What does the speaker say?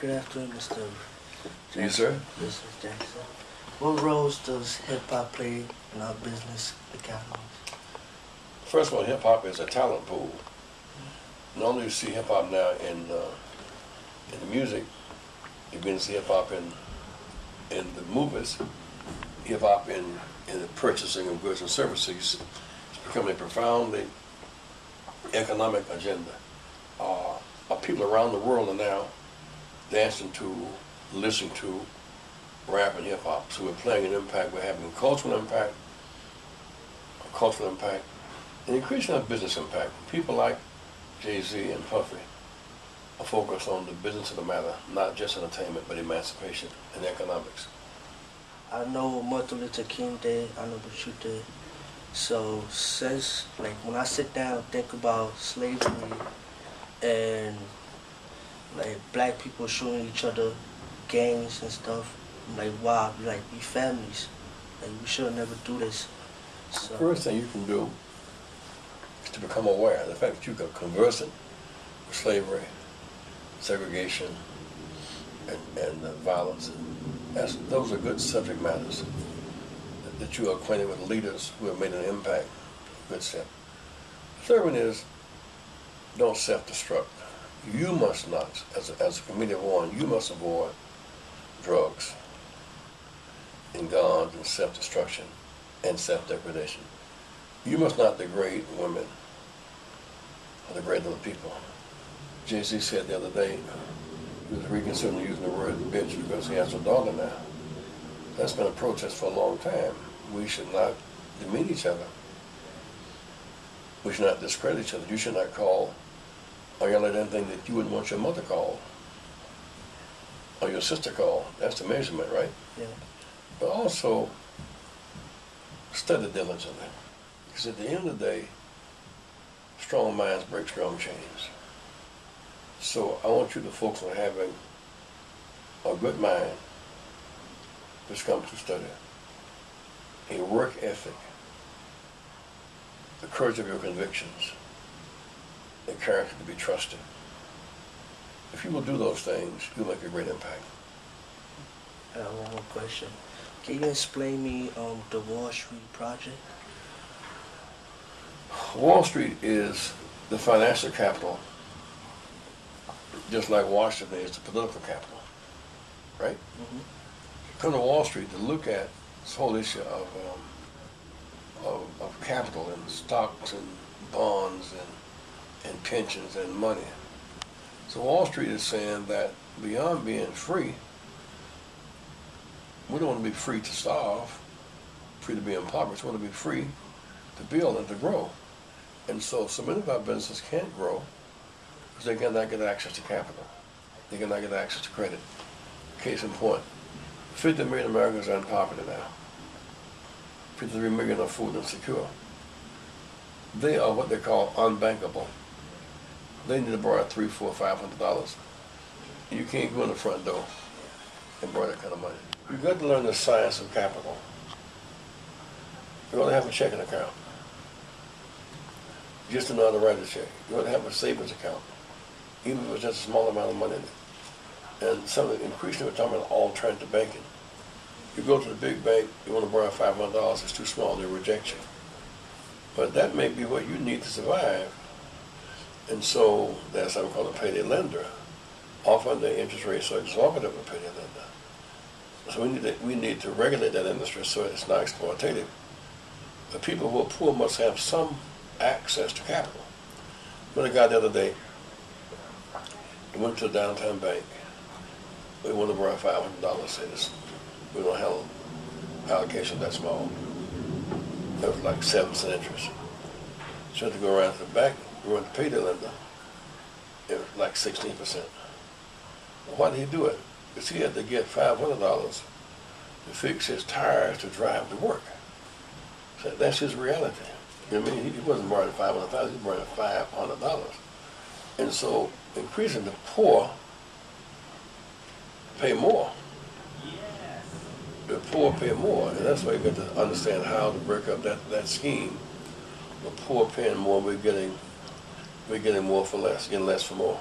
Good afternoon, Mr. Jackson. Yes, sir. This is Jackson. What roles does hip-hop play in our business economy? First of all, hip-hop is a talent pool. Not only do you see hip-hop now in the music, you begin to see hip-hop in the movies, hip-hop in the purchasing of goods and services. It's becoming a profoundly economic agenda. People around the world are now dancing to, listening to rap and hip-hop. So we're playing an impact, we're having a cultural impact, and increasing our business impact. People like Jay-Z and Puffy are focused on the business of the matter, not just entertainment, but emancipation and economics. I know Martin Luther King Day, I know what you did. So since, when I sit down and think about slavery and black people showing each other gangs and stuff, I'm like, wow, we families. We should never do this. So, the first thing you can do is to become aware of the fact that you are conversant with slavery, segregation, and violence. Those are good subject matters. That you are acquainted with leaders who have made an impact. Good step. The third one is don't self-destruct. You must not, as a committee of one, you must avoid drugs and guns and self-destruction and self-degradation. You must not degrade women or degrade other people. Jay-Z said the other day he was reconsidering using the word bitch because he has a daughter now. That's been a protest for a long time. We should not demean each other. We should not discredit each other. You should not call or yell at anything that you wouldn't want your mother called or your sister called. That's the measurement, right? Yeah. But also study diligently. Because at the end of the day, strong minds break strong chains. So I want you to focus on having a good mind which comes to study, a work ethic, the courage of your convictions, a character to be trusted. If you will do those things, you'll make a great impact. One more question. Can you explain me the Wall Street project? Wall Street is the financial capital, just like Washington is the political capital, right? Mm-hmm. Come to Wall Street to look at this whole issue of capital and stocks and bonds and pensions and money. So Wall Street is saying that beyond being free, we don't want to be free to starve, free to be impoverished. We want to be free to build and to grow. And so many of our businesses can't grow because they cannot get access to capital. They cannot get access to credit. Case in point, 50 million Americans are in poverty now. 53 million are food insecure. They are what they call unbankable. They need to borrow $300, $400, $500. You can't go in the front door and borrow that kind of money. You've got to learn the science of capital. You ought to have a checking account. Just to know how to write a check. You ought to have a savings account, even if it's just a small amount of money in it. And something increasingly we're talking about alternative banking. You go to the big bank, you want to borrow $500, it's too small, they reject you. But that may be what you need to survive. And so there's something called a payday lender. Often the interest rates are exorbitant with a payday lender. So we need to regulate that industry so it's not exploitative. The people who are poor must have some access to capital. I met a guy the other day. He went to a downtown bank. We want to borrow $500. Says we don't have an allocation that small. That was like 7% interest. So had to go around to the bank, go around the payday lender. It was like 16%. Well, why did he do it? Because he had to get $500 to fix his tires to drive to work. So that's his reality. You know what I mean? He wasn't borrowing $500,000, he was borrowing $500. And so increasing the poor pay more. The poor pay more, and that's why you got to understand how to break up that scheme. The poor paying more, we're getting more for less, getting less for more.